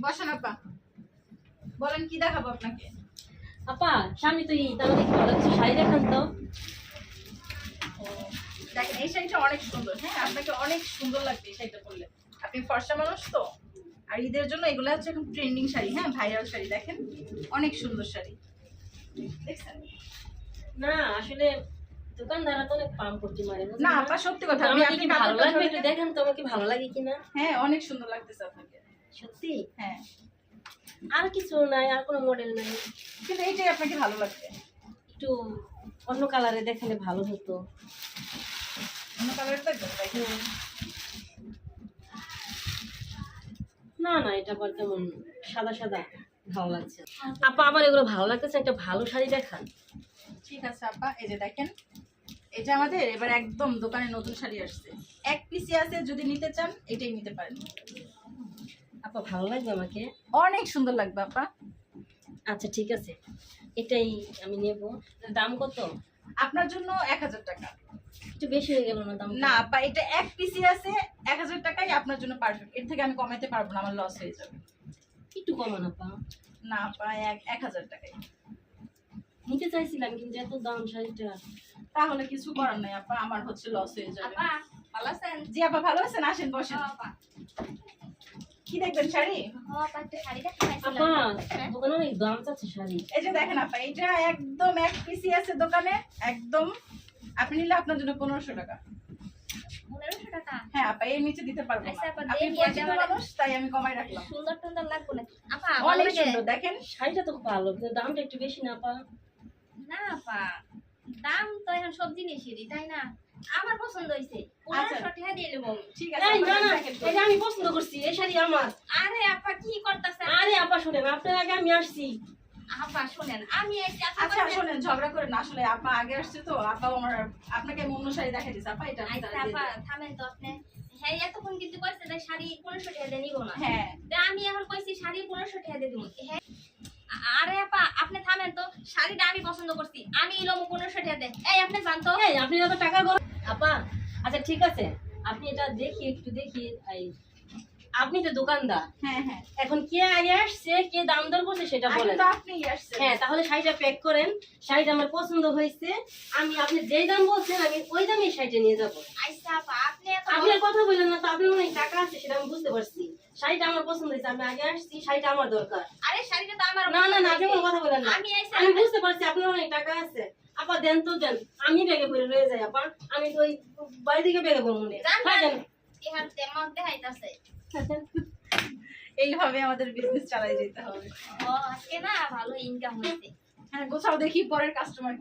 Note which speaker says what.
Speaker 1: বসেন আপা, বলেন কি দেখাবো আপনাকে।
Speaker 2: আপা সামনে তো ঈদ, আমাকে ভালো কিছু শাড়ি দেখান তো।
Speaker 1: দেখেন এই শাড়িটা অনেক সুন্দর, হ্যাঁ আপনাকে অনেক সুন্দর লাগবে এই শাড়িটা পরলে। আপনি ফর্সা মানুষ তো, আর ঈদের জন্য এগুলো হচ্ছে এখন ট্রেন্ডিং শাড়ি, হ্যাঁ ভাইরাল শাড়ি। দেখেন অনেক সুন্দর শাড়ি, দেখছেন?
Speaker 2: না আসলে দোকানদাররা তো অনেক পাম করতে মারে
Speaker 1: না আপা সত্যি কথা,
Speaker 2: আমাকে কি ভালো লাগবে একটু দেখেন তো, আমাকে ভালো লাগে কিনা।
Speaker 1: হ্যাঁ অনেক সুন্দর লাগতেছে আপনাকে
Speaker 2: সত্যি?
Speaker 1: হ্যাঁ,
Speaker 2: আর কিছু নাই, আর কোনো মডেল নাই?
Speaker 1: কিন্তু এইটাই আপনাকে ভালো লাগবে।
Speaker 2: একটু অন্য কালারে দেখালে ভালো হতো।
Speaker 1: অন্য কালারের দেখবেন?
Speaker 2: হ্যাঁ। না না, এটা আবার কেমন সাদা সাদা ভালো লাগছে। আপা আমার এগুলো ভালো লাগতেছে, একটা ভালো শাড়ি দেখান।
Speaker 1: ঠিক আছে আপা, এই যে দেখেন এটা আমাদের এবার একদম দোকানে নতুন শাড়ি আসছে, এক পিসি আছে, যদি নিতে চান এটাই নিতে পারেন।
Speaker 2: আপা ভালো লাগবে আমাকে?
Speaker 1: অনেক সুন্দর লাগবে আপা।
Speaker 2: আচ্ছা ঠিক আছে, এটাই আমি নেব। দাম কত?
Speaker 1: আপনার জন্য 1000 টাকা।
Speaker 2: একটু বেশি হয়ে গেল না দাম?
Speaker 1: না আপা, এটা এক পিসি আছে, 1000 টাকাই আপনার জন্য পারফেক্ট। এর থেকে আমি কমাইতে পারবো না, আমার লস হয়ে যাবে।
Speaker 2: একটু কমান আপা।
Speaker 1: না আপা, 1000 টাকাই।
Speaker 2: নিতে চাইছিলাম কিন্তু এত দাম শাড়িটা।
Speaker 1: তাহলে কিছু করার নাই আপা, আমার হচ্ছে লস হয়ে যাবে।
Speaker 3: আপা ভালো আছেন?
Speaker 1: জি আপা ভালো আছেন, আসেন বসেন।
Speaker 3: আপা
Speaker 1: কি দেখবেন শাড়ি?
Speaker 3: আপা একটা শাড়ি দেখাইছিলাম।
Speaker 2: আপা দোকানে অনেক দাম চাচ্ছে শাড়ি।
Speaker 1: এই যে দেখেন আপা, এটা একদম এক পিসি আছে দোকানে, একদম আপনি নিলে আপনার জন্য 1500 টাকা।
Speaker 3: 1500 টাকা?
Speaker 1: হ্যাঁ আপা, এর নিচে দিতে পারবো না।
Speaker 3: আচ্ছা আপা,
Speaker 1: আপনি
Speaker 3: দেখি
Speaker 1: পরিচিত
Speaker 3: একেবারে
Speaker 1: মানুষ, তাই আমি কমাই রাখলাম।
Speaker 3: সুন্দর সুন্দর লাগবে না আপা?
Speaker 1: অনেক
Speaker 3: ভালো লাগে?
Speaker 1: সুন্দর দেখেন।
Speaker 2: শাড়িটা তো খুব ভালো, কিন্তু দামটা একটু বেশি না আপা?
Speaker 3: না আপা, দাম তো এখন সব জিনিসেরই, তাই না? আমার পছন্দ হয়েছে,
Speaker 1: আচ্ছা।
Speaker 3: 1500 টাকা দিয়ে দেবো আমি।
Speaker 1: ঠিক আছে
Speaker 2: এই
Speaker 1: আপা,
Speaker 2: না না,
Speaker 1: দেখেন তো।
Speaker 2: এটা আমি পছন্দ করছি, এই শাড়ি আমার।
Speaker 3: আরে আপা কি করতেছেন?
Speaker 2: আরে আপা শুনেন, আপনার আগে আমি আসছি।
Speaker 3: আপা শুনেন, আমি একটা
Speaker 1: আচ্ছা শোনেন, ঝগড়া করেন না, আসলে আপা আগে আসছে তো, আপা আমার আপনাকে আমি অন্য শাড়ি দেখাই দিচ্ছি আপা, এটা আমি
Speaker 3: আচ্ছা
Speaker 1: তাহলে দিয়ে
Speaker 3: আপা
Speaker 1: দেব।
Speaker 3: থামেন তো আপনি। হ্যাঁ এতক্ষণ কিন্তু কইছে যে শাড়ি 1500 টাকা দিয়ে নিব না।
Speaker 1: হ্যাঁ
Speaker 3: তা আমি এখন কইছি শাড়ি 1500 টাকা দিয়ে দিব। হ্যাঁ আরে আপা আপনি থামেন তো, শাড়িটা আমি পছন্দ করছি, আমি ইলম 1500 টাকা দেন। এই আপনি জানতো?
Speaker 2: এই আপনি এত টাকা গরম আপা। আচ্ছা ঠিক আছে, আপনি এটা দেখি একটু দেখি। এই আপনি তো দোকানদার,
Speaker 1: হ্যাঁ হ্যাঁ,
Speaker 2: এখন কে আগে আসছে কে দাম দর করছে সেটা
Speaker 1: আগে
Speaker 2: বলেন।
Speaker 1: তো আপনিই আসছেন।
Speaker 2: হ্যাঁ তাহলে শাড়িটা প্যাক করেন, শাড়িটা আমার পছন্দ হয়েছে, আমি আপনি যেই দাম বলছেন আমি ওই দামে শাড়িটা নিয়ে যাবো।
Speaker 3: আচ্ছা আপা আপনি এত
Speaker 2: আপনি আর কথা বললেন না তো, আপনার অনেক টাকা আছে সেটা আমি বুঝতে পারছি। শাড়িটা আমার পছন্দ হয়েছে, আমি আগে আসছি, শাড়িটা আমার দরকার।
Speaker 3: আরে শাড়িটা তো আমার
Speaker 2: না না না, আপনি কোনো কথা বলেন না,
Speaker 3: আমি আইছি
Speaker 2: আমি বুঝতে পারছি আপনার অনেক টাকা আছে। আপা দেন তো দেন, আমি ব্যাগে ভরে রয়ে যাই আপা, আমি তো ওই বাড়ি থেকে ব্যাগে ভরবো না। হ্যাঁ দেন।
Speaker 3: ইহার তেমন দেখাইতাছে।
Speaker 1: এইভাবে আমাদের বিজনেস চালাই যেতে হবে।
Speaker 3: ও আজকে না ভালো ইনকাম হয়েছে।
Speaker 1: হ্যাঁ গোছাও দেখি পরের কাস্টমার